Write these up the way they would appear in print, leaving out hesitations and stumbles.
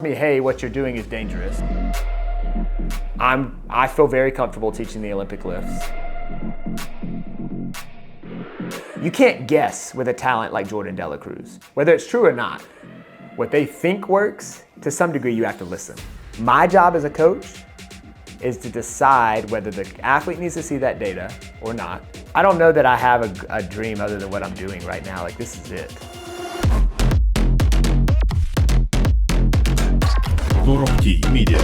Me, hey, what you're doing is dangerous. I feel very comfortable teaching the Olympic lifts. You can't guess with a talent like Jordan Dela Cruz, whether it's true or not. What they think works, to some degree you have to listen. My job as a coach is to decide whether the athlete needs to see that data or not. I don't know that I have a dream other than what I'm doing right now. Like, this is it. Media.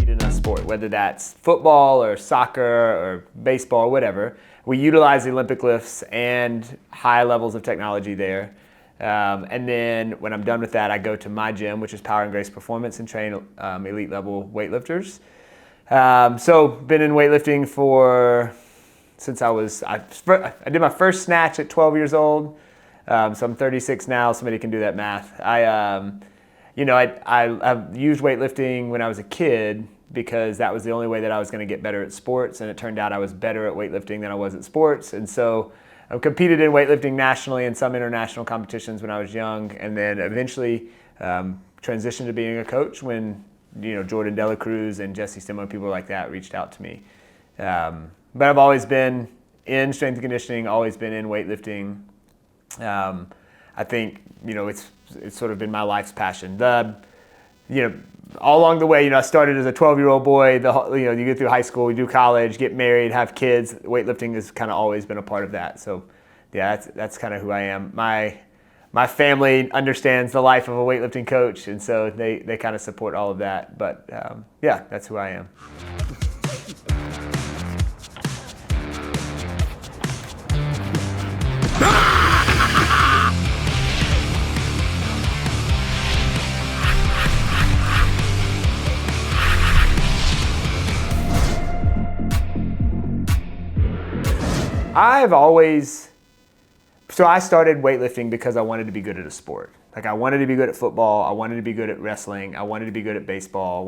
In a sport, whether that's football or soccer or baseball or whatever, we utilize the Olympic lifts and high levels of technology there. And then when I'm done with that, I go to my gym, which is Power and Grace Performance, and train elite level weightlifters. So been in weightlifting since I did my first snatch at 12 years old. So I'm 36 now. Somebody can do that math. I've used weightlifting when I was a kid because that was the only way that I was going to get better at sports, and it turned out I was better at weightlifting than I was at sports. And so I competed in weightlifting nationally in some international competitions when I was young, and then eventually transitioned to being a coach when Jordan Dela Cruz and Jesse Stimo, people like that, reached out to me. But I've always been in strength and conditioning, always been in weightlifting. I think it's sort of been my life's passion. All along the way, I started as a 12-year-old boy. You get through high school, you do college, get married, have kids. Weightlifting has kind of always been a part of that. So, yeah, that's kind of who I am. My family understands the life of a weightlifting coach, and so they kind of support all of that. But yeah, that's who I am. I started weightlifting because I wanted to be good at a sport. Like, I wanted to be good at football, I wanted to be good at wrestling, I wanted to be good at baseball.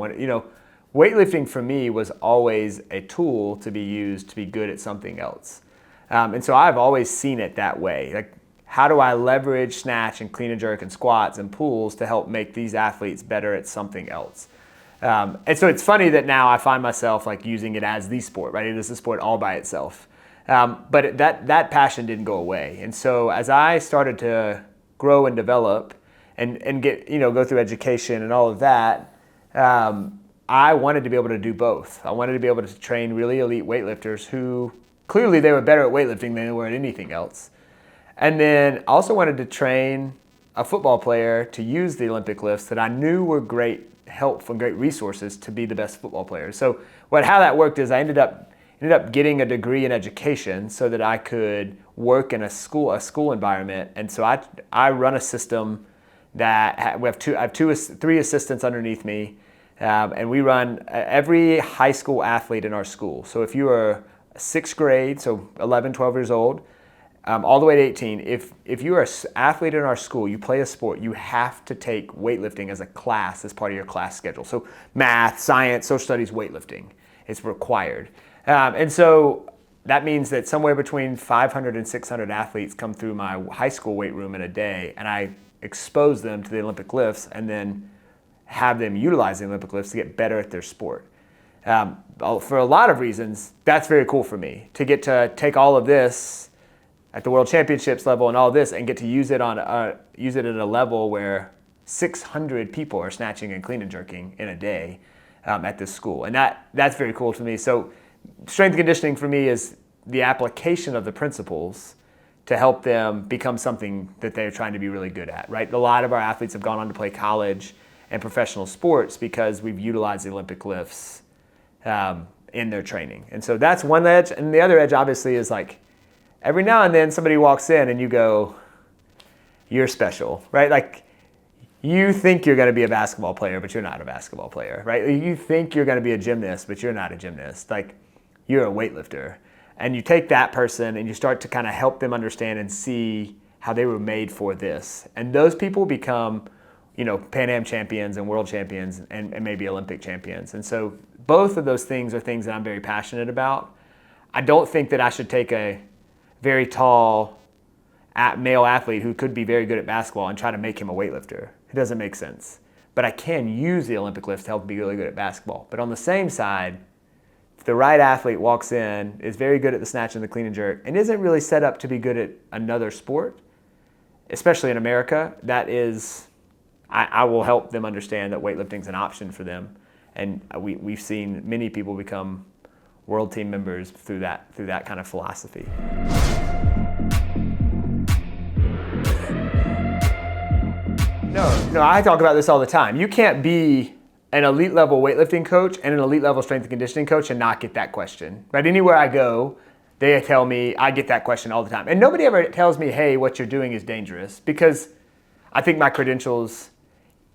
Weightlifting for me was always a tool to be used to be good at something else. And so I've always seen it that way. Like, how do I leverage snatch and clean and jerk and squats and pulls to help make these athletes better at something else? And so it's funny that now I find myself like using it as the sport, right? It is a sport all by itself. But that passion didn't go away. And so as I started to grow and develop and get, go through education and all of that, I wanted to be able to do both. I wanted to be able to train really elite weightlifters who clearly they were better at weightlifting than they were at anything else. And then I also wanted to train a football player to use the Olympic lifts that I knew were great help and great resources to be the best football player. So how that worked is I ended up getting a degree in education so that I could work in a school environment. And so I run a system that I have three assistants underneath me, and we run every high school athlete in our school. So if you are sixth grade, so 11, 12 years old, all the way to 18, if you're an athlete in our school, you play a sport, you have to take weightlifting as a class as part of your class schedule. So math, science, social studies, weightlifting, it's required. And so that means that somewhere between 500 and 600 athletes come through my high school weight room in a day, and I expose them to the Olympic lifts and then have them utilize the Olympic lifts to get better at their sport. For a lot of reasons, that's very cool for me, to get to take all of this at the World Championships level and all this and get to use it at a level where 600 people are snatching and clean and jerking in a day at this school. And that's very cool to me. So strength and conditioning for me is the application of the principles to help them become something that they're trying to be really good at, right? A lot of our athletes have gone on to play college and professional sports because we've utilized the Olympic lifts in their training. And so that's one edge. And the other edge, obviously, is like every now and then somebody walks in and you go, you're special, right? Like, you think you're going to be a basketball player, but you're not a basketball player, right? You think you're going to be a gymnast, but you're not a gymnast. Like, you're a weightlifter. And you take that person and you start to kind of help them understand and see how they were made for this. And those people become, Pan Am champions and world champions and maybe Olympic champions. And so both of those things are things that I'm very passionate about. I don't think that I should take a very tall male athlete who could be very good at basketball and try to make him a weightlifter. It doesn't make sense. but I can use the Olympic lifts to help me be really good at basketball. But on the same side, if the right athlete walks in, is very good at the snatch and the clean and jerk, and isn't really set up to be good at another sport, especially in America, that is, I will help them understand that weightlifting is an option for them. And we've seen many people become world team members through that kind of philosophy. No, I talk about this all the time. You can't be an elite level weightlifting coach and an elite level strength and conditioning coach and not get that question. Right? Anywhere I go, they tell me, I get that question all the time. And nobody ever tells me, hey, what you're doing is dangerous, because I think my credentials,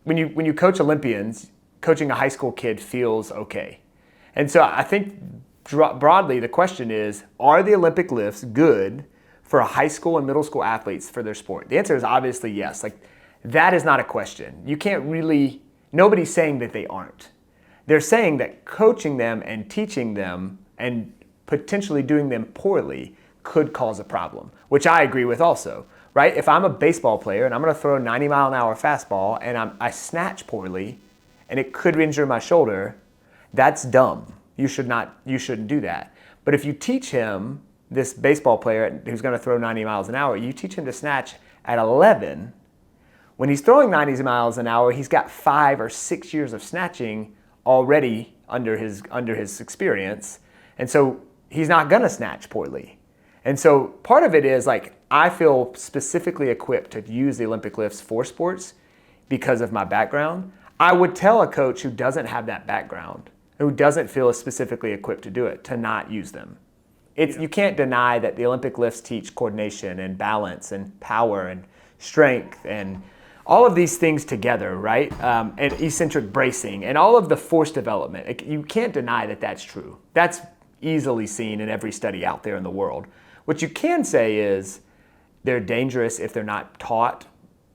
when you coach Olympians, coaching a high school kid feels okay. And so I think broadly the question is, are the Olympic lifts good for high school and middle school athletes for their sport? The answer is obviously yes. Like, that is not a question. You can't really, nobody's saying that they aren't. They're saying that coaching them and teaching them and potentially doing them poorly could cause a problem, which I agree with also, right? If I'm a baseball player and I'm gonna throw a 90-mile-an-hour fastball and I snatch poorly and it could injure my shoulder, that's dumb. You shouldn't do that. But if you teach him, this baseball player who's gonna throw 90 miles an hour, you teach him to snatch at 11, when he's throwing 90 miles an hour, he's got 5 or 6 years of snatching already under his experience. And so he's not gonna snatch poorly. And so part of it is like, I feel specifically equipped to use the Olympic lifts for sports because of my background. I would tell a coach who doesn't have that background, who doesn't feel specifically equipped to do it, to not use them. You can't deny that the Olympic lifts teach coordination and balance and power and strength and all of these things together, right? And eccentric bracing and all of the force development. You can't deny that that's true. That's easily seen in every study out there in the world. What you can say is they're dangerous if they're not taught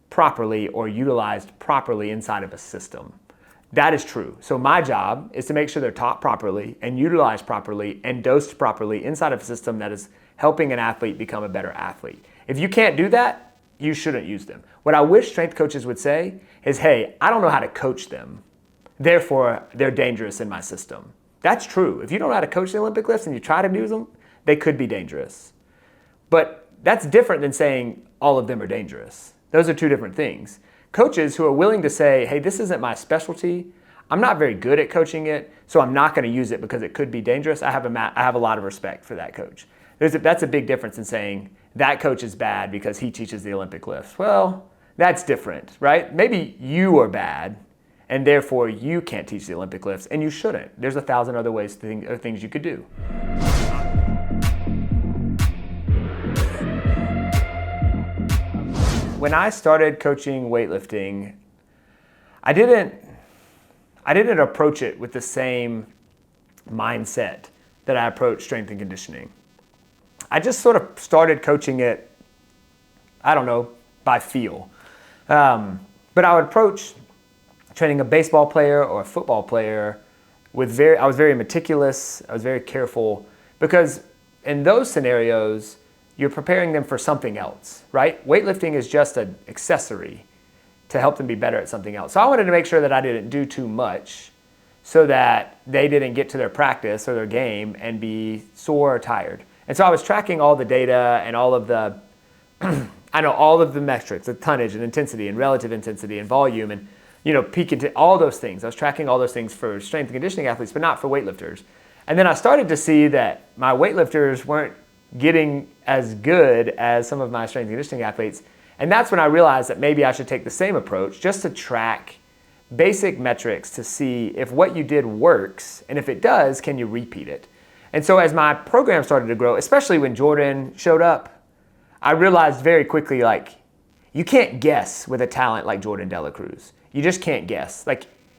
properly or utilized properly inside of a system. That is true. So my job is to make sure they're taught properly and utilized properly and dosed properly inside of a system that is helping an athlete become a better athlete. If you can't do that, you shouldn't use them. What I wish strength coaches would say is, hey, I don't know how to coach them, therefore they're dangerous in my system. That's true. If you don't know how to coach the Olympic lifts and you try to use them, they could be dangerous. But that's different than saying all of them are dangerous. Those are two different things. Coaches who are willing to say, hey, this isn't my specialty, I'm not very good at coaching it, so I'm not gonna use it because it could be dangerous, I have a lot of respect for that coach. That's a big difference in saying, that coach is bad because he teaches the Olympic lifts. Well, that's different, right? Maybe you are bad and therefore you can't teach the Olympic lifts, and you shouldn't. There's 1,000 other ways or things you could do. When I started coaching weightlifting, I didn't approach it with the same mindset that I approach strength and conditioning. I just sort of started coaching it, I don't know, by feel. But I would approach training a baseball player or a football player I was very meticulous, I was very careful, because in those scenarios, you're preparing them for something else, right? Weightlifting is just an accessory to help them be better at something else. So I wanted to make sure that I didn't do too much so that they didn't get to their practice or their game and be sore or tired. And so I was tracking all the data and all of the, all of the metrics, the tonnage and intensity and relative intensity and volume and, peak intensity, all those things. I was tracking all those things for strength and conditioning athletes, but not for weightlifters. And then I started to see that my weightlifters weren't getting as good as some of my strength and conditioning athletes. And that's when I realized that maybe I should take the same approach, just to track basic metrics to see if what you did works, and if it does, can you repeat it? And so as my program started to grow, especially when Jordan showed up, I realized very quickly, you can't guess with a talent like Jordan Dela Cruz. You just can't guess.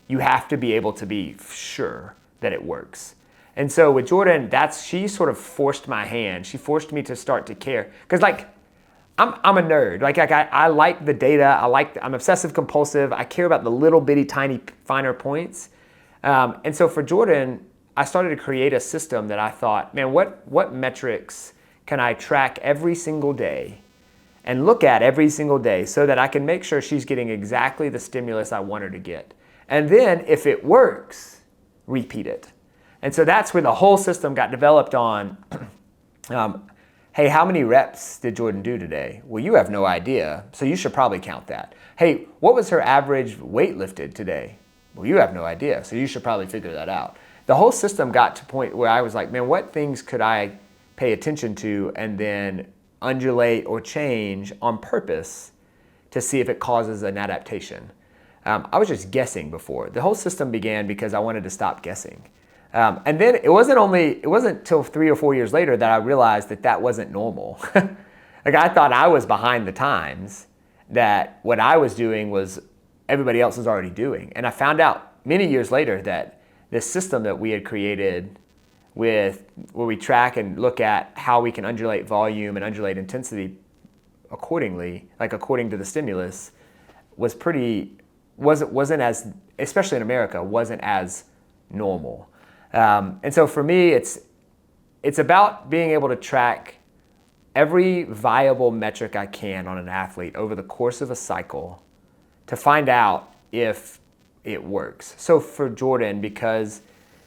You have to be able to be sure that it works. And so with Jordan, she sort of forced my hand. She forced me to start to care. Because I'm a nerd. I like the data. I'm obsessive compulsive. I care about the little bitty tiny finer points. And so for Jordan, I started to create a system that I thought, man, what metrics can I track every single day and look at every single day so that I can make sure she's getting exactly the stimulus I want her to get. And then if it works, repeat it. And so that's where the whole system got developed on, hey, how many reps did Jordan do today? Well, you have no idea, so you should probably count that. Hey, what was her average weight lifted today? Well, you have no idea, so you should probably figure that out. The whole system got to a point where I was like, man, what things could I pay attention to and then undulate or change on purpose to see if it causes an adaptation? I was just guessing before. The whole system began because I wanted to stop guessing. And then it wasn't till 3 or 4 years later that I realized that that wasn't normal. Like I thought I was behind the times, that what I was doing was everybody else was already doing. And I found out many years later that this system that we had created where we track and look at how we can undulate volume and undulate intensity accordingly, like according to the stimulus, wasn't as, especially in America, wasn't as normal. And so for me, it's about being able to track every viable metric I can on an athlete over the course of a cycle to find out if it works. So for Jordan, because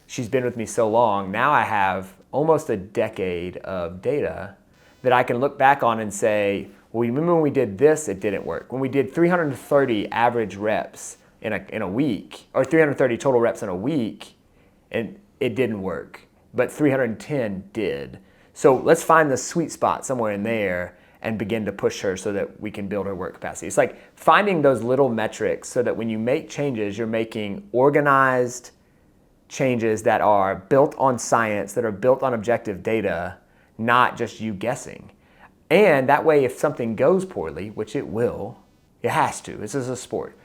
she's been with me so long, now I have almost a decade of data that I can look back on and say, well, remember when we did this, it didn't work. When we did 330 average reps in a week, or 330 total reps in a week, and it didn't work, but 310 did. So let's find the sweet spot somewhere in there and begin to push her so that we can build her work capacity. It's like finding those little metrics so that when you make changes, you're making organized changes that are built on science, that are built on objective data, not just you guessing. And that way, if something goes poorly, which it will, it has to, this is a sport,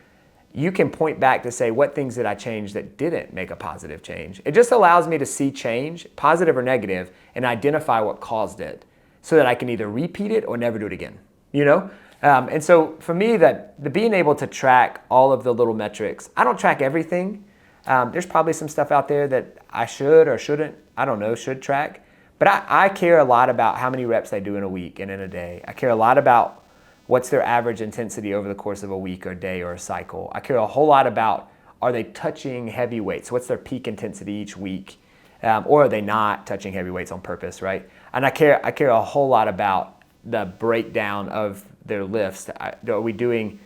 you can point back to say, what things did I change that didn't make a positive change? It just allows me to see change, positive or negative, and identify what caused it so that I can either repeat it or never do it again, you know? And so for me, the being able to track all of the little metrics, I don't track everything. There's probably some stuff out there that I should or shouldn't, I don't know, should track. But I care a lot about how many reps I do in a week and in a day. I care a lot about what's their average intensity over the course of a week or a day or a cycle. I care a whole lot about, are they touching heavy weights? What's their peak intensity each week? Or are they not touching heavy weights on purpose, right? And I care a whole lot about the breakdown of their lifts. Are we doing,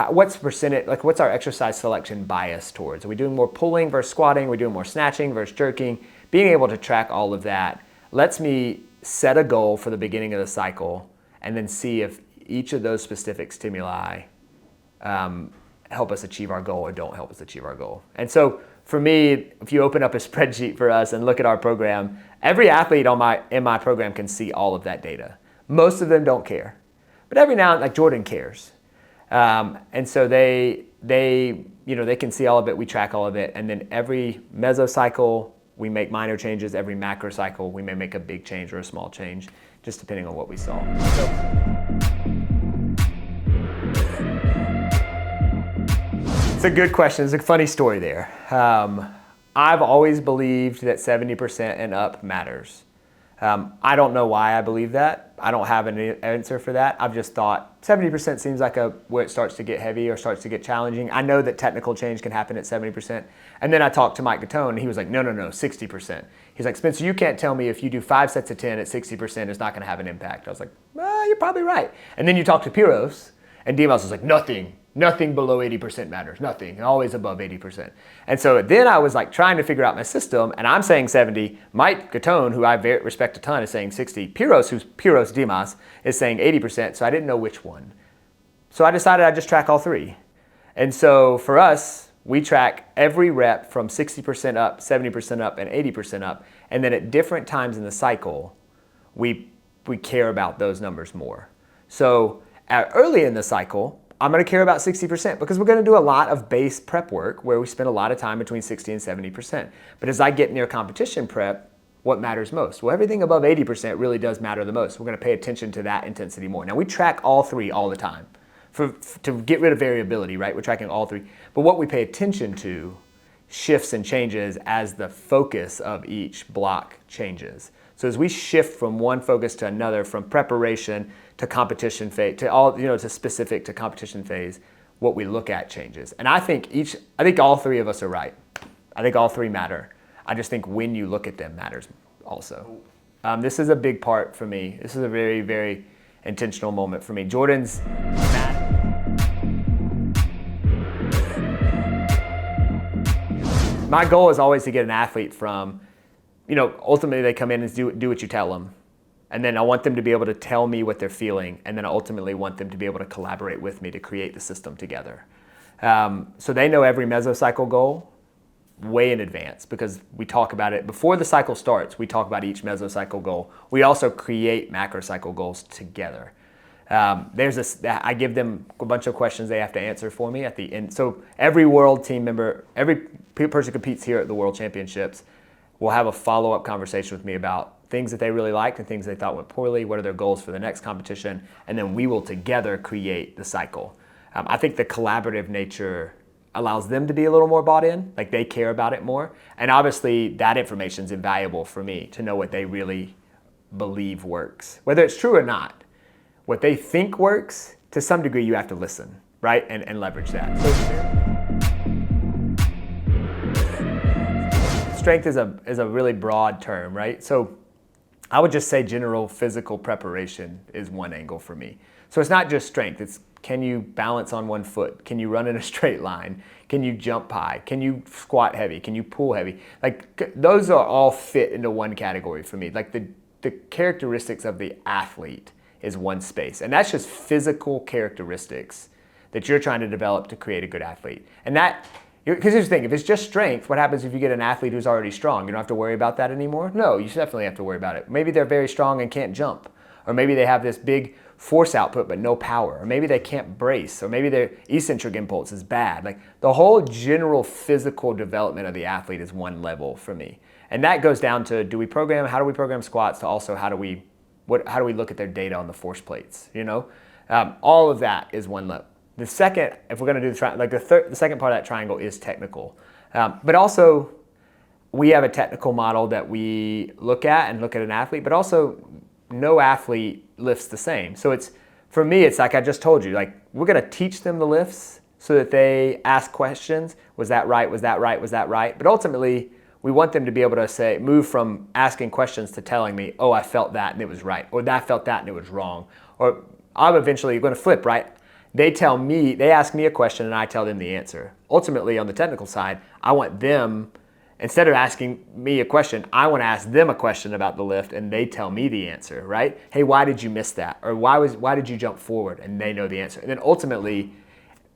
what's percentage, like what's our exercise selection bias towards? Are we doing more pulling versus squatting? Are we doing more snatching versus jerking? Being able to track all of that lets me set a goal for the beginning of the cycle and then see if each of those specific stimuli help us achieve our goal or don't help us achieve our goal. And so for me, if you open up a spreadsheet for us and look at our program, every athlete in my program can see all of that data. Most of them don't care, but every now and then, like Jordan cares. And so they can see all of it, we track all of it, and then every mesocycle, we make minor changes. Every macro cycle, we may make a big change or a small change, just depending on what we saw. It's a good question. It's a funny story there. I've always believed that 70% and up matters. I don't know why I believe that. I don't have an answer for that. I've just thought 70% seems like where it starts to get heavy or starts to get challenging. I know that technical change can happen at 70%. And then I talked to Mike Gattone and he was like, no, 60%. He's like, Spencer, you can't tell me if you do 5 sets of 10 at 60%, it's not gonna have an impact. I was like, well, you're probably right. And then you talk to Piros and Demos was like, nothing below 80% matters, nothing, always above 80%. And so then I was like trying to figure out my system, and I'm saying 70. Mike Gattone, who I respect a ton, is saying 60. Piros, who's Piros Dimas, is saying 80%, so I didn't know which one. So I decided I'd just track all three. And so for us, we track every rep from 60% up, 70% up, and 80% up, and then at different times in the cycle, we care about those numbers more. So early in the cycle, I'm going to care about 60% because we're going to do a lot of base prep work where we spend a lot of time between 60 and 70%. But as I get near competition prep, what matters most? Well, everything above 80% really does matter the most. We're going to pay attention to that intensity more. Now, we track all three all the time to get rid of variability, right? We're tracking all three. But what we pay attention to shifts and changes as the focus of each block changes. So as we shift from one focus to another, from preparation to competition phase, to specific to competition phase, what we look at changes. And I think all three of us are right. I think all three matter. I just think when you look at them matters also. This is a big part for me. This is a very, very intentional moment for me. Jordan's my goal is always to get an athlete from, ultimately they come in and do what you tell them. And then I want them to be able to tell me what they're feeling. And then I ultimately want them to be able to collaborate with me to create the system together. So they know every mesocycle goal way in advance because we talk about it before the cycle starts. We talk about each mesocycle goal. We also create macrocycle goals together. I give them a bunch of questions they have to answer for me at the end. So every world team member, every person who competes here at the World Championships will have a follow-up conversation with me about things that they really liked and things they thought went poorly, what are their goals for the next competition, and then we will together create the cycle. I think the collaborative nature allows them to be a little more bought in, like they care about it more. And obviously that information is invaluable for me to know what they really believe works, whether it's true or not. What they think works, to some degree you have to listen, right? And leverage that. So, strength is a really broad term, right? So I would just say general physical preparation is one angle for me. So it's not just strength, it's can you balance on one foot? Can you run in a straight line? Can you jump high? Can you squat heavy? Can you pull heavy? Like those are all fit into one category for me. Like the characteristics of the athlete is one space. And that's just physical characteristics that you're trying to develop to create a good athlete. And that, because here's the thing, if it's just strength, what happens if you get an athlete who's already strong? You don't have to worry about that anymore? No, you definitely have to worry about it. Maybe they're very strong and can't jump. Or maybe they have this big force output but no power. Or maybe they can't brace. Or maybe their eccentric impulse is bad. Like the whole general physical development of the athlete is one level for me. And that goes down to how do we program squats, to also how do we look at their data on the force plates, all of that is one level. The second, if we're going to do the second part of that triangle is technical. But also we have a technical model that we look at an athlete, but also no athlete lifts the same. So for me, it's like I just told you, like we're going to teach them the lifts so that they ask questions. Was that right? Was that right? Was that right? But ultimately, we want them to be able to move from asking questions to telling me, oh, I felt that and it was right, or I felt that and it was wrong. Or I'm eventually going to flip, right? They ask me a question and I tell them the answer. Ultimately, on the technical side, I want them, instead of asking me a question, I want to ask them a question about the lift and they tell me the answer, right? Hey, why did you miss that? Or why did you jump forward? And they know the answer. And then ultimately,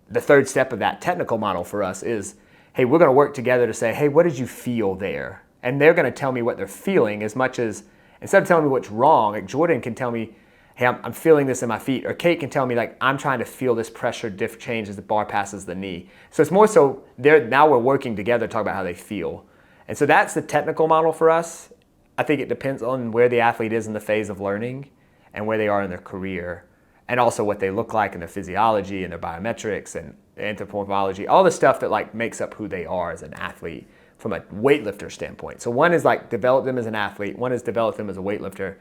the third step of that technical model for us is, hey, we're going to work together to say, hey, what did you feel there? And they're going to tell me what they're feeling as much as, instead of telling me what's wrong, like Jordan can tell me, hey, I'm feeling this in my feet. Or Kate can tell me, like, I'm trying to feel this pressure change as the bar passes the knee. So it's more so, now we're working together to talk about how they feel. And so that's the technical model for us. I think it depends on where the athlete is in the phase of learning and where they are in their career, and also what they look like in their physiology and their biometrics and anthropomorphology, all the stuff that like makes up who they are as an athlete from a weightlifter standpoint. So one is like develop them as an athlete, one is develop them as a weightlifter.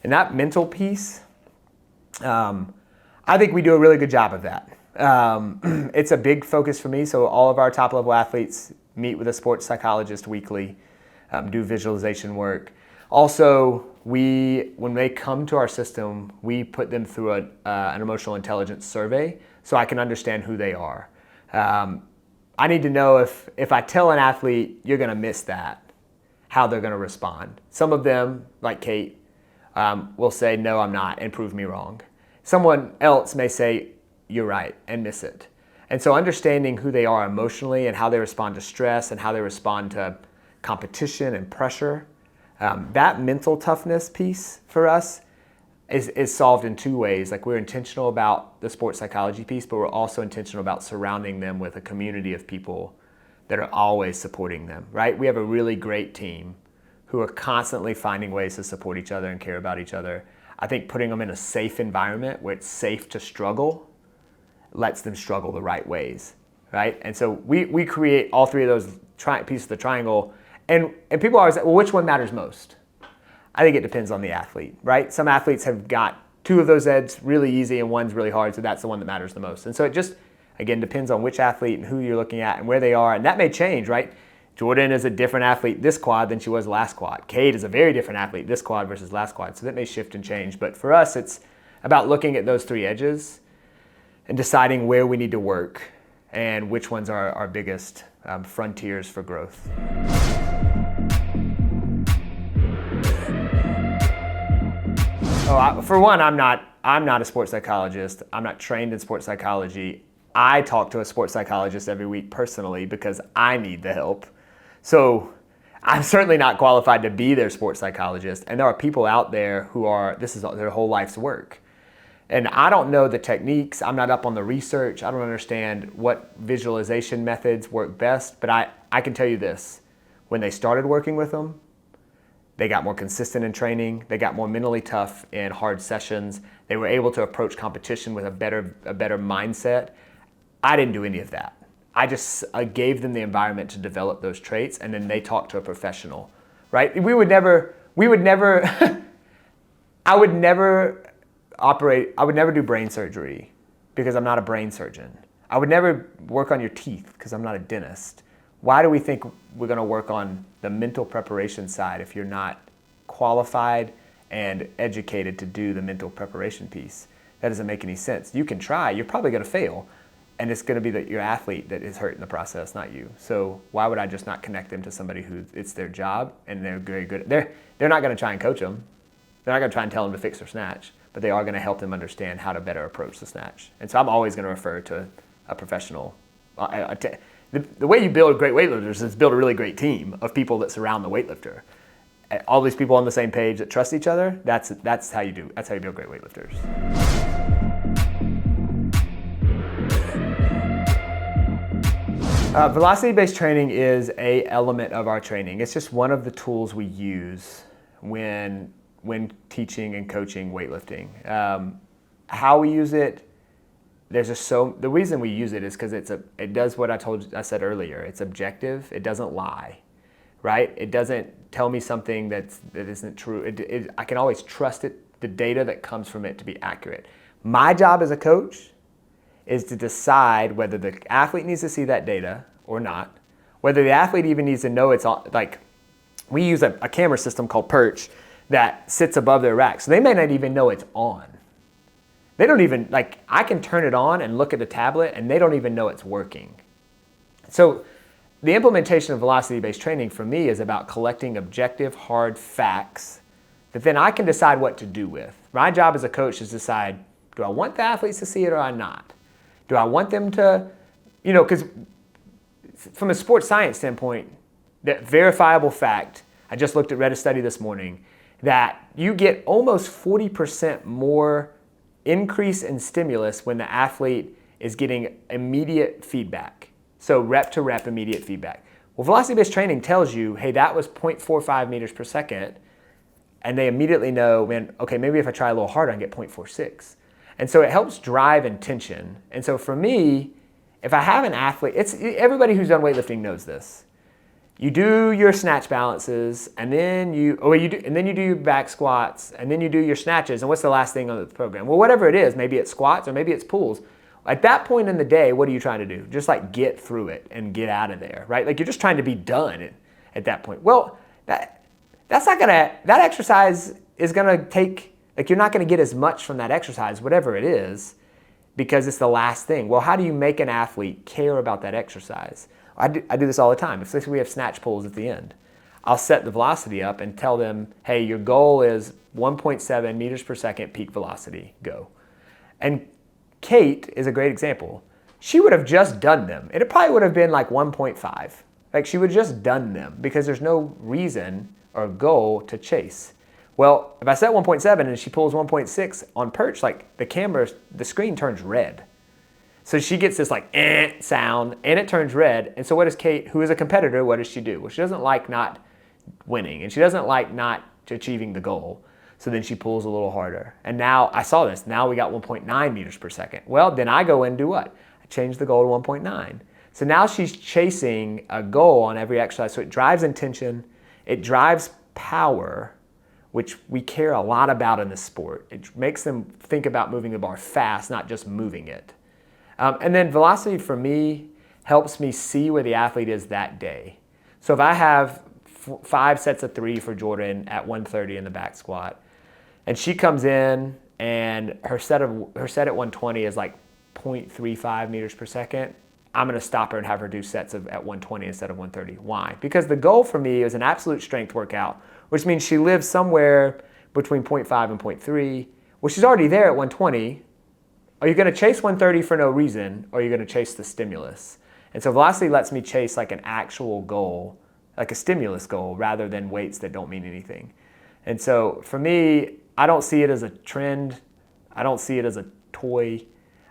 And that mental piece, I think we do a really good job of that. It's a big focus for me. So all of our top level athletes meet with a sports psychologist weekly, do visualization work. Also, when they come to our system, we put them through an emotional intelligence survey so I can understand who they are. I need to know if I tell an athlete, you're going to miss that, how they're going to respond. Some of them, like Kate, will say, no, I'm not, and prove me wrong. Someone else may say, you're right, and miss it. And so understanding who they are emotionally and how they respond to stress and how they respond to competition and pressure, that mental toughness piece for us is solved in two ways. Like we're intentional about the sports psychology piece, but we're also intentional about surrounding them with a community of people that are always supporting them, right? We have a really great team who are constantly finding ways to support each other and care about each other. I think putting them in a safe environment where it's safe to struggle lets them struggle the right ways, right? And so we create all three of those pieces of the triangle. And people always say, well, which one matters most? I think it depends on the athlete, right? Some athletes have got two of those ends really easy and one's really hard, so that's the one that matters the most. And so Again, depends on which athlete and who you're looking at and where they are, and that may change, right? Jordan is a different athlete this quad than she was last quad. Kate is a very different athlete this quad versus last quad, so that may shift and change. But for us, it's about looking at those three edges and deciding where we need to work and which ones are our biggest frontiers for growth. For one, I'm not a sports psychologist. I'm not trained in sports psychology. I talk to a sports psychologist every week personally because I need the help. So I'm certainly not qualified to be their sports psychologist. And there are people out there who are, this is their whole life's work. And I don't know the techniques. I'm not up on the research. I don't understand what visualization methods work best. But I can tell you this. When they started working with them, they got more consistent in training. They got more mentally tough in hard sessions. They were able to approach competition with a better mindset. I didn't do any of that. I gave them the environment to develop those traits, and then they talked to a professional, right? I would never do brain surgery because I'm not a brain surgeon. I would never work on your teeth because I'm not a dentist. Why do we think we're going to work on the mental preparation side if you're not qualified and educated to do the mental preparation piece? That doesn't make any sense. You can try, you're probably going to fail. And it's going to be your athlete that is hurt in the process, not you. So why would I just not connect them to somebody who it's their job and they're very good? They're not going to try and coach them. They're not going to try and tell them to fix their snatch, but they are going to help them understand how to better approach the snatch. And so I'm always going to refer to a professional. The way you build great weightlifters is build a really great team of people that surround the weightlifter. All these people on the same page that trust each other. That's how you do. That's how you build great weightlifters. Velocity-based training is an element of our training. It's just one of the tools we use when teaching and coaching weightlifting. How we use it, the reason we use it is because it does what I said earlier. It's objective. It doesn't lie, right? It doesn't tell me something that isn't true. I can always trust it, the data that comes from it, to be accurate. My job as a coach is to decide whether the athlete needs to see that data or not, whether the athlete even needs to know it's on. Like, we use a camera system called Perch that sits above their rack, so they may not even know it's on. They don't even, I can turn it on and look at the tablet and they don't even know it's working. So the implementation of velocity-based training for me is about collecting objective, hard facts that then I can decide what to do with. My job as a coach is to decide, do I want the athletes to see it or I not? Do I want them to, because from a sports science standpoint, that verifiable fact, I just read a study this morning, that you get almost 40% more increase in stimulus when the athlete is getting immediate feedback. So rep to rep immediate feedback. Well, velocity-based training tells you, hey, that was 0.45 meters per second, and they immediately know, man, okay, maybe if I try a little harder, I can get 0.46. And so it helps drive intention. And so for me, if I have an athlete, everybody who's done weightlifting knows this. You do your snatch balances, and then you do your back squats, and then you do your snatches. And what's the last thing on the program? Well, whatever it is, maybe it's squats or maybe it's pulls. At that point in the day, what are you trying to do? Just get through it and get out of there, right? You're just trying to be done at that point. Well, that exercise is gonna take. You're not going to get as much from that exercise, whatever it is, because it's the last thing. Well, how do you make an athlete care about that exercise? I do this all the time. If we have snatch pulls at the end, I'll set the velocity up and tell them, hey, your goal is 1.7 meters per second peak velocity, go. And Kate is a great example. She would have just done them. It probably would have been 1.5. She would have just done them because there's no reason or goal to chase. Well, if I set 1.7 and she pulls 1.6 on Perch, the screen turns red. So she gets this sound and it turns red. And so what does Kate, who is a competitor, what does she do? Well, she doesn't like not winning and she doesn't like not achieving the goal. So then she pulls a little harder. And now I saw this. Now we got 1.9 meters per second. Well, then I go in and do what? I change the goal to 1.9. So now she's chasing a goal on every exercise. So it drives intention. It drives power, which we care a lot about in this sport. It makes them think about moving the bar fast, not just moving it. And then velocity for me helps me see where the athlete is that day. So if I have 5 sets of 3 for Jordan at 130 in the back squat, and she comes in and her set at 120 is like 0.35 meters per second, I'm going to stop her and have her do sets at 120 instead of 130. Why? Because the goal for me is an absolute strength workout, which means she lives somewhere between 0.5 and 0.3. Well, she's already there at 120. Are you going to chase 130 for no reason, or are you going to chase the stimulus? And so velocity lets me chase like an actual goal, like a stimulus goal, rather than weights that don't mean anything. And so for me, I don't see it as a trend. I don't see it as a toy.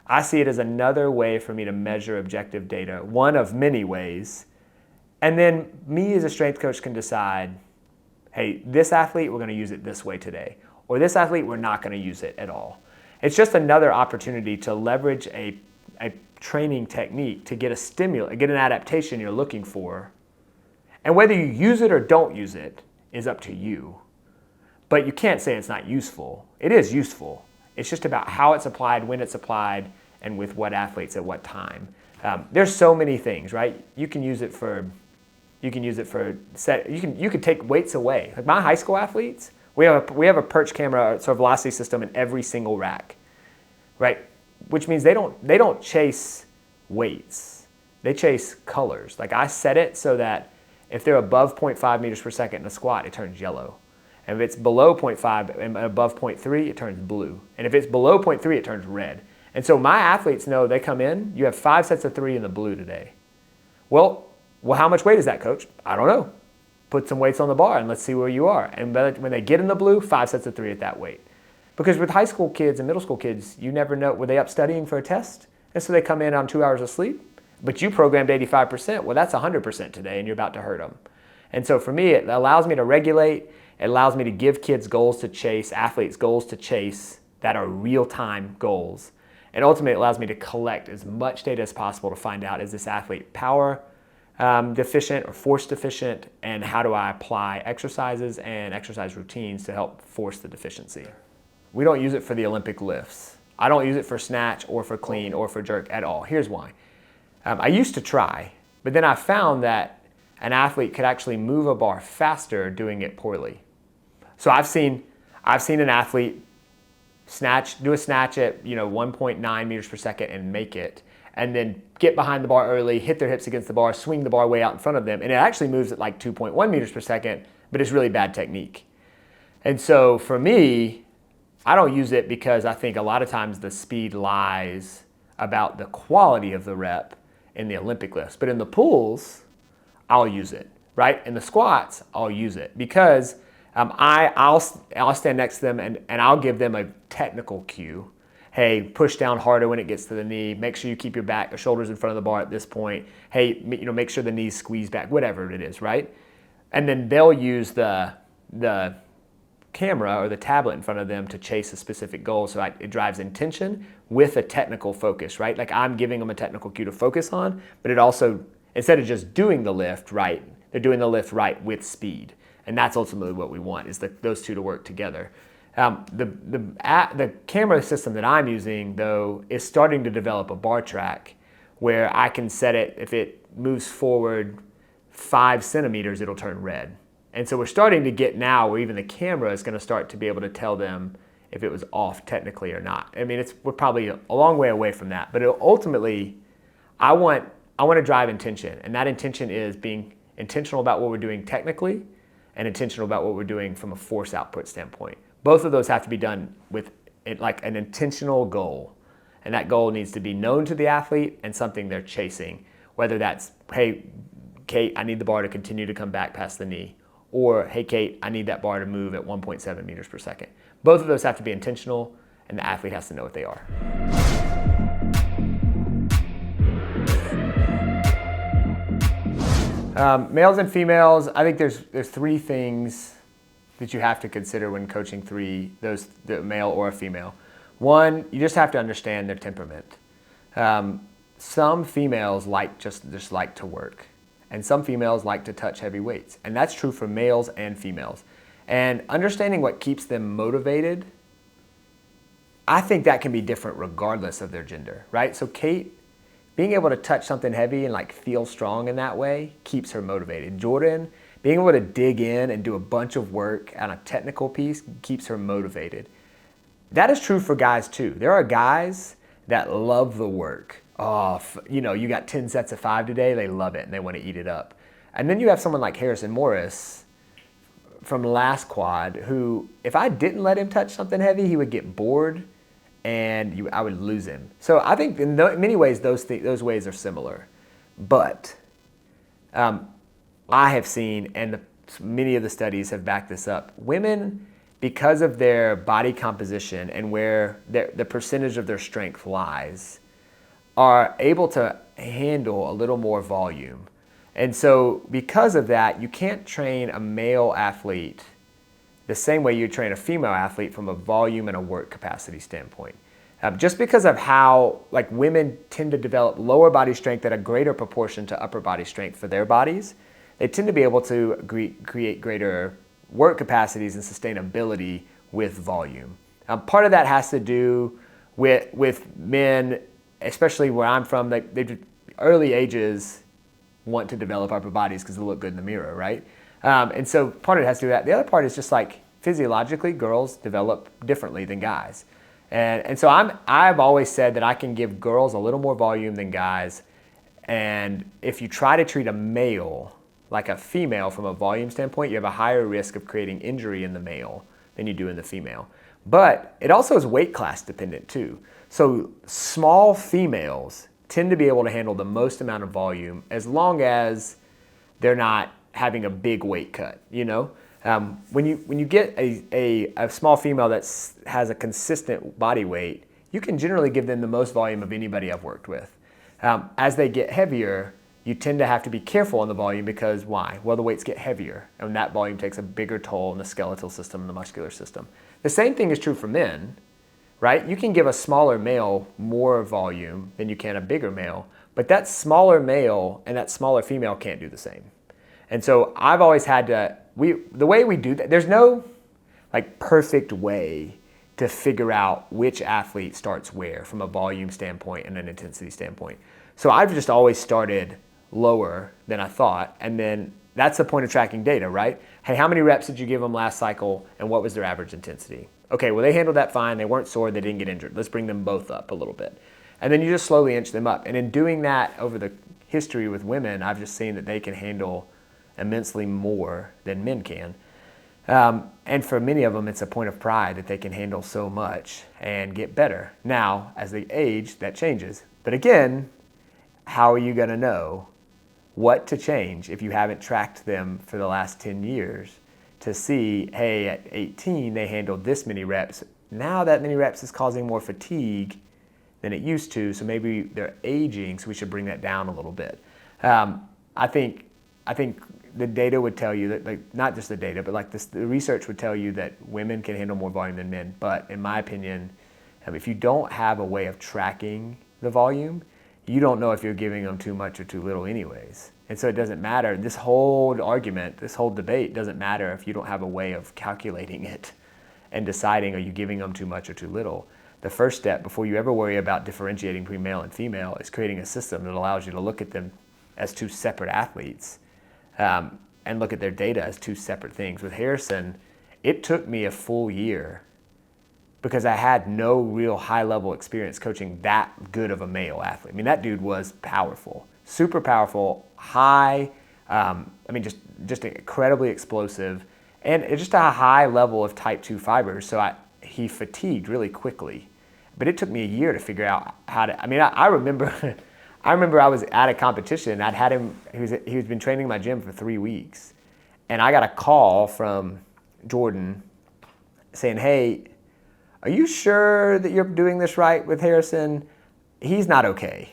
I see it as another way for me to measure objective data, one of many ways. And then me as a strength coach can decide, hey, this athlete, we're going to use it this way today. Or this athlete, we're not going to use it at all. It's just another opportunity to leverage a training technique to get a stimulus, get an adaptation you're looking for. And whether you use it or don't use it is up to you. But you can't say it's not useful. It is useful. It's just about how it's applied, when it's applied, and with what athletes at what time. There's so many things, right? You can use it for set. You can take weights away. Like my high school athletes, we have a perch camera, so a velocity system in every single rack, right? Which means they don't chase weights. They chase colors. Like I set it so that if they're above 0.5 meters per second in a squat, it turns yellow. And if it's below 0.5 and above 0.3, it turns blue. And if it's below 0.3, it turns red. And so my athletes know they come in, you have 5 sets of 3 in the blue today. Well, how much weight is that, coach? I don't know. Put some weights on the bar and let's see where you are. And when they get in the blue, 5 sets of 3 at that weight. Because with high school kids and middle school kids, you never know, were they up studying for a test? And so they come in on 2 hours of sleep, but you programmed 85%. Well, that's 100% today and you're about to hurt them. And so for me, it allows me to regulate. It allows me to give kids goals to chase, athletes goals to chase that are real-time goals. And ultimately, it allows me to collect as much data as possible to find out, is this athlete power deficient or force deficient, and how do I apply exercises and exercise routines to help force the deficiency. We don't use it for the Olympic lifts. I don't use it for snatch or for clean or for jerk at all. Here's why. I used to try, but then I found that an athlete could actually move a bar faster doing it poorly. So I've seen an athlete do a snatch at 1.9 meters per second and make it, and then get behind the bar early, hit their hips against the bar, swing the bar way out in front of them, and it actually moves at like 2.1 meters per second, but it's really bad technique. And so for me, I don't use it because I think a lot of times the speed lies about the quality of the rep in the Olympic lifts. But in the pulls, I'll use it, right? In the squats, I'll use it because I'll stand next to them and I'll give them a technical cue. Hey, push down harder when it gets to the knee. Make sure you keep your back or shoulders in front of the bar at this point. Hey, make sure the knees squeeze back, whatever it is, right? And then they'll use the camera or the tablet in front of them to chase a specific goal. So it drives intention with a technical focus, right? Like I'm giving them a technical cue to focus on, but it also, instead of just doing the lift right, they're doing the lift right with speed. And that's ultimately what we want, is those two to work together. The camera system that I'm using, though, is starting to develop a bar track where I can set it, if it moves forward 5 centimeters, it'll turn red. And so we're starting to get now where even the camera is going to start to be able to tell them if it was off technically or not. I mean, we're probably a long way away from that. But ultimately, I want to drive intention. And that intention is being intentional about what we're doing technically and intentional about what we're doing from a force output standpoint. Both of those have to be done with like an intentional goal. And that goal needs to be known to the athlete and something they're chasing. Whether that's, hey, Kate, I need the bar to continue to come back past the knee. Or, hey, Kate, I need that bar to move at 1.7 meters per second. Both of those have to be intentional, and the athlete has to know what they are. Males and females, I think there's 3 things that you have to consider when coaching the male or a female. One, you just have to understand their temperament. Some females just like to work. And some females like to touch heavy weights. And that's true for males and females. And understanding what keeps them motivated, I think that can be different regardless of their gender, right? So Kate, being able to touch something heavy and like feel strong in that way keeps her motivated. Jordan, being able to dig in and do a bunch of work on a technical piece keeps her motivated. That is true for guys too. There are guys that love the work. Oh, you got 10 sets of 5 today, they love it and they want to eat it up. And then you have someone like Harrison Morris from last quad who, if I didn't let him touch something heavy, he would get bored and I would lose him. So I think in many ways those ways are similar. But I have seen, and many of the studies have backed this up, women, because of their body composition and where the percentage of their strength lies, are able to handle a little more volume. And so because of that, you can't train a male athlete the same way you train a female athlete from a volume and a work capacity standpoint. Just because of how women tend to develop lower body strength at a greater proportion to upper body strength for their bodies, they tend to be able to create greater work capacities and sustainability with volume. Part of that has to do with men, especially where I'm from, they early ages want to develop upper bodies because they look good in the mirror, right? And so part of it has to do with that. The other part is just physiologically, girls develop differently than guys. And so I've always said that I can give girls a little more volume than guys. And if you try to treat a male like a female from a volume standpoint, you have a higher risk of creating injury in the male than you do in the female. But it also is weight class dependent too. So small females tend to be able to handle the most amount of volume as long as they're not having a big weight cut, When you get a small female that has a consistent body weight, you can generally give them the most volume of anybody I've worked with. As they get heavier, you tend to have to be careful on the volume because why? Well, the weights get heavier, and that volume takes a bigger toll on the skeletal system and the muscular system. The same thing is true for men, right? You can give a smaller male more volume than you can a bigger male, but that smaller male and that smaller female can't do the same. And so I've always had to, the way we do that, there's no perfect way to figure out which athlete starts where from a volume standpoint and an intensity standpoint. So I've just always started lower than I thought, and then that's the point of tracking data, right? Hey, how many reps did you give them last cycle, and what was their average intensity? Okay, well, they handled that fine, they weren't sore, they didn't get injured. Let's bring them both up a little bit. And then you just slowly inch them up. And in doing that over the history with women, I've just seen that they can handle immensely more than men can. And for many of them, it's a point of pride that they can handle so much and get better. Now, as they age, that changes. But again, how are you going to know what to change if you haven't tracked them for the last 10 years to see, hey, at 18, they handled this many reps. Now that many reps is causing more fatigue than it used to, so maybe they're aging, so we should bring that down a little bit. I think the data would tell you that, not just the data, but the research would tell you that women can handle more volume than men. But in my opinion, if you don't have a way of tracking the volume, you don't know if you're giving them too much or too little anyways. And so it doesn't matter. This whole argument, this whole debate doesn't matter if you don't have a way of calculating it and deciding, are you giving them too much or too little? The first step before you ever worry about differentiating between male and female is creating a system that allows you to look at them as two separate athletes and look at their data as two separate things. With Harrison, it took me a full year because I had no real high-level experience coaching that good of a male athlete. I mean, that dude was powerful, super powerful, high, just incredibly explosive, and it's just a high level of type 2 fibers, so he fatigued really quickly. But it took me a year to figure out how to, I remember I was at a competition, I'd had him, he's been training in my gym for 3 weeks, and I got a call from Jordan saying, hey, are you sure that you're doing this right with Harrison? He's not okay.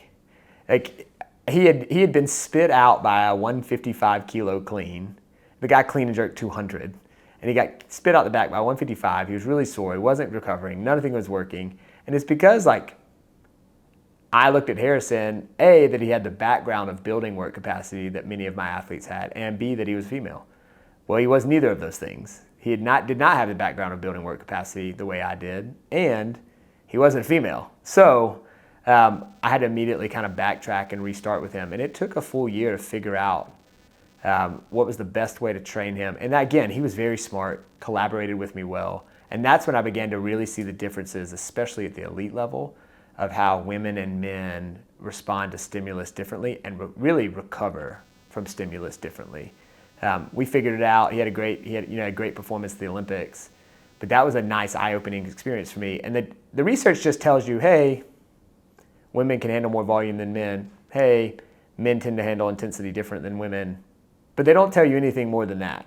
He had been spit out by a 155 kilo clean. The guy clean and jerked 200. And he got spit out the back by 155. He was really sore. He wasn't recovering. Nothing was working. And it's because I looked at Harrison, A, that he had the background of building work capacity that many of my athletes had, and B, that he was female. Well, he was neither of those things. He did not have the background of building work capacity the way I did, and he wasn't female. So I had to immediately kind of backtrack and restart with him. And it took a full year to figure out what was the best way to train him. And again, he was very smart, collaborated with me well. And that's when I began to really see the differences, especially at the elite level, of how women and men respond to stimulus differently and really recover from stimulus differently. We figured it out. He had a great performance at the Olympics, but that was a nice eye-opening experience for me. And the research just tells you, hey, women can handle more volume than men. Hey, men tend to handle intensity different than women. But they don't tell you anything more than that.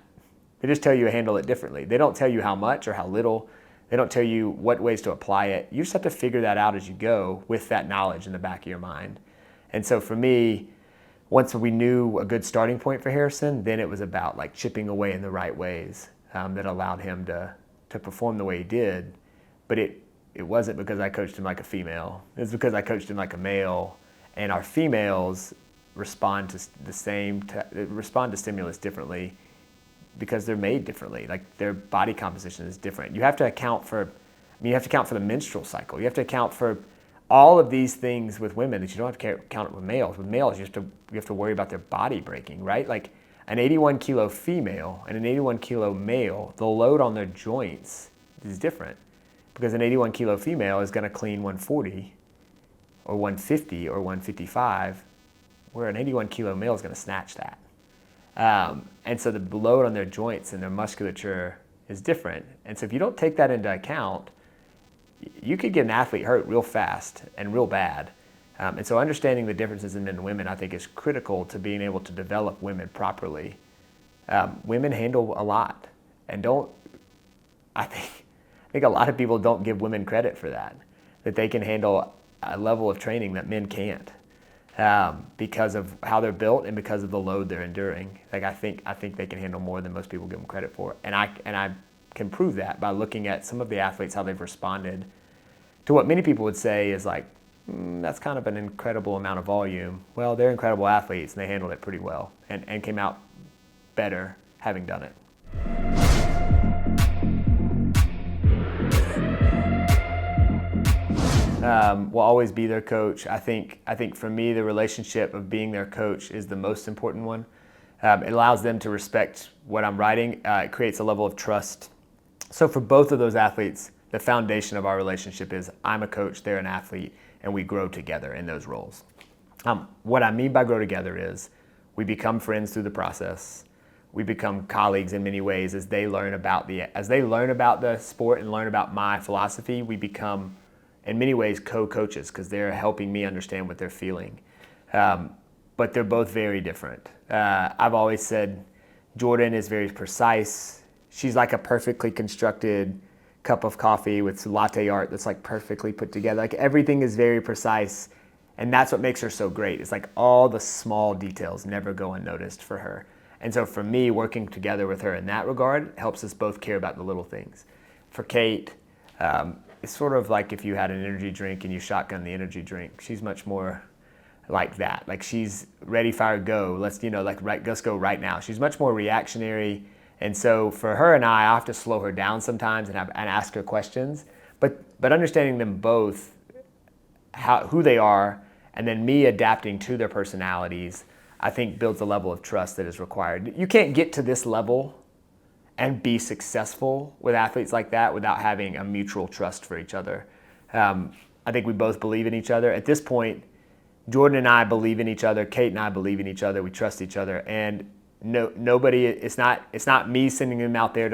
They just tell you to handle it differently. They don't tell you how much or how little. They don't tell you what ways to apply it. You just have to figure that out as you go with that knowledge in the back of your mind. And so for me, once we knew a good starting point for Harrison, then it was about like chipping away in the right ways that allowed him to perform the way he did. But it wasn't because I coached him like a female. It was because I coached him like a male. And our females respond to stimulus differently because they're made differently. Like their body composition is different. You have to account for the menstrual cycle. You have to account for all of these things with women that you don't have to count with males. With males, you have to worry about their body breaking, right? Like an 81 kilo female and an 81 kilo male, the load on their joints is different because an 81 kilo female is going to clean 140 or 150 or 155, where an 81 kilo male is going to snatch that. And so the load on their joints and their musculature is different. And so if you don't take that into account, you could get an athlete hurt real fast and real bad. And so understanding the differences in men and women, I think, is critical to being able to develop women properly. Women handle a lot, and I think a lot of people don't give women credit for that they can handle a level of training that men can't, because of how they're built and because of the load they're enduring. Like I think they can handle more than most people give them credit for, and I can prove that by looking at some of the athletes, how they've responded to what many people would say is like, that's kind of an incredible amount of volume. Well, they're incredible athletes, and they handled it pretty well and came out better having done it. Will always be their coach. I think for me, the relationship of being their coach is the most important one. It allows them to respect what I'm writing. It creates a level of trust. So for both of those athletes, the foundation of our relationship is I'm a coach, they're an athlete, and we grow together in those roles. What I mean by grow together is we become friends through the process. We become colleagues in many ways as they learn about the sport and learn about my philosophy. We become, in many ways, co-coaches because they're helping me understand what they're feeling. But they're both very different. I've always said Jordan is very precise. She's like a perfectly constructed cup of coffee with latte art that's like perfectly put together. Like everything is very precise, and that's what makes her so great. It's like all the small details never go unnoticed for her. And so for me, working together with her in that regard helps us both care about the little things. For Kate, it's sort of like if you had an energy drink and you shotgun the energy drink. She's much more like that. Like she's ready, fire, go. Let's go right now. She's much more reactionary. And so for her and I have to slow her down sometimes and ask her questions. But understanding them both, who they are, and then me adapting to their personalities, I think builds a level of trust that is required. You can't get to this level and be successful with athletes like that without having a mutual trust for each other. I think we both believe in each other. At this point, Jordan and I believe in each other. Kate and I believe in each other. We trust each other. And nobody. It's not me sending them out there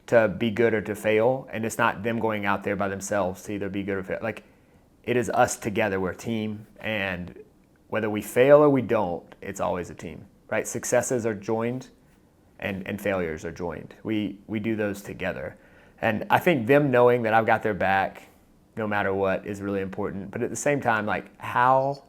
to be good or to fail, and it's not them going out there by themselves to either be good or fail. Like it is us together. We're a team, and whether we fail or we don't, it's always a team, right? Successes are joined, and failures are joined. We do those together, and I think them knowing that I've got their back, no matter what, is really important. But at the same time, like how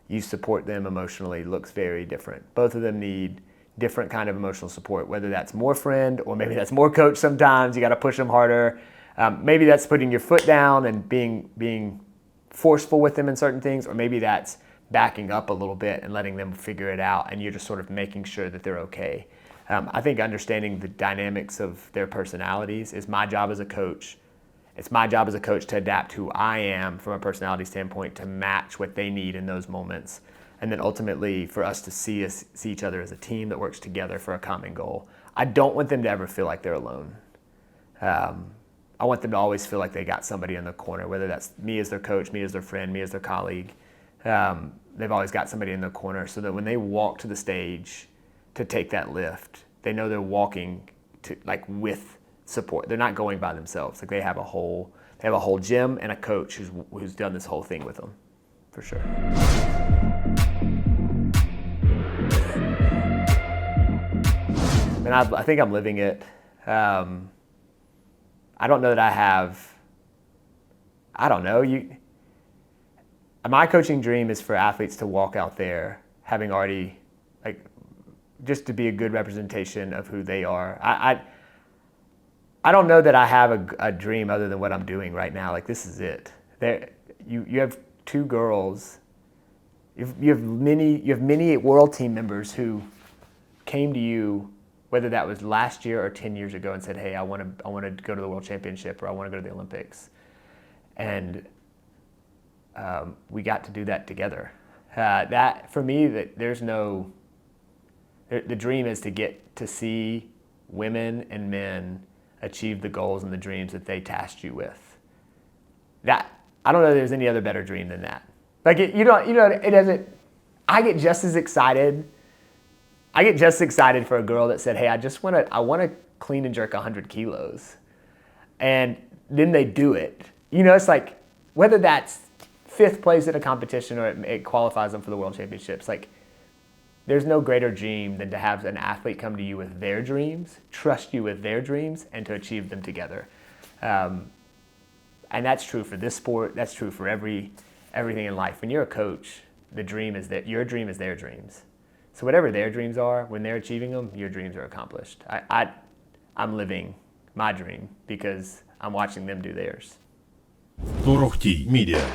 you support them emotionally looks very different. Both of them need different kind of emotional support, whether that's more friend or maybe that's more coach sometimes. You got to push them harder. Maybe that's putting your foot down and being forceful with them in certain things, or maybe that's backing up a little bit and letting them figure it out, and you're just sort of making sure that they're okay. I think understanding the dynamics of their personalities is my job as a coach, It's my job as a coach to adapt who I am from a personality standpoint to match what they need in those moments. And then ultimately for us to see each other as a team that works together for a common goal. I don't want them to ever feel like they're alone. I want them to always feel like they got somebody in the corner, whether that's me as their coach, me as their friend, me as their colleague. They've always got somebody in the corner so that when they walk to the stage to take that lift, they know they're walking to with support. They're not going by themselves. Like they have a whole gym and a coach who's done this whole thing with them, for sure. And I think I'm living it. I don't know that I have. I don't know. My coaching dream is for athletes to walk out there having already, just to be a good representation of who they are. I don't know that I have a dream other than what I'm doing right now. This is it. You have two girls. You have many world team members who came to you, whether that was last year or 10 years ago, and said, "Hey, I want to go to the World Championship, or I want to go to the Olympics," and we got to do that together. That for me, the dream is to get to see women and men achieve the goals and the dreams that they tasked you with. That I don't know if there's any other better dream than that. It doesn't. I get just as excited for a girl that said, "Hey, I want to clean and jerk 100 kilos," and then they do it. It's whether that's 5th place at a competition or it qualifies them for the World Championships. There's no greater dream than to have an athlete come to you with their dreams, trust you with their dreams, and to achieve them together. And that's true for this sport. That's true for everything in life. When you're a coach, the dream is that your dream is their dreams. So whatever their dreams are, when they're achieving them, your dreams are accomplished. I'm living my dream because I'm watching them do theirs. Турохтій Media.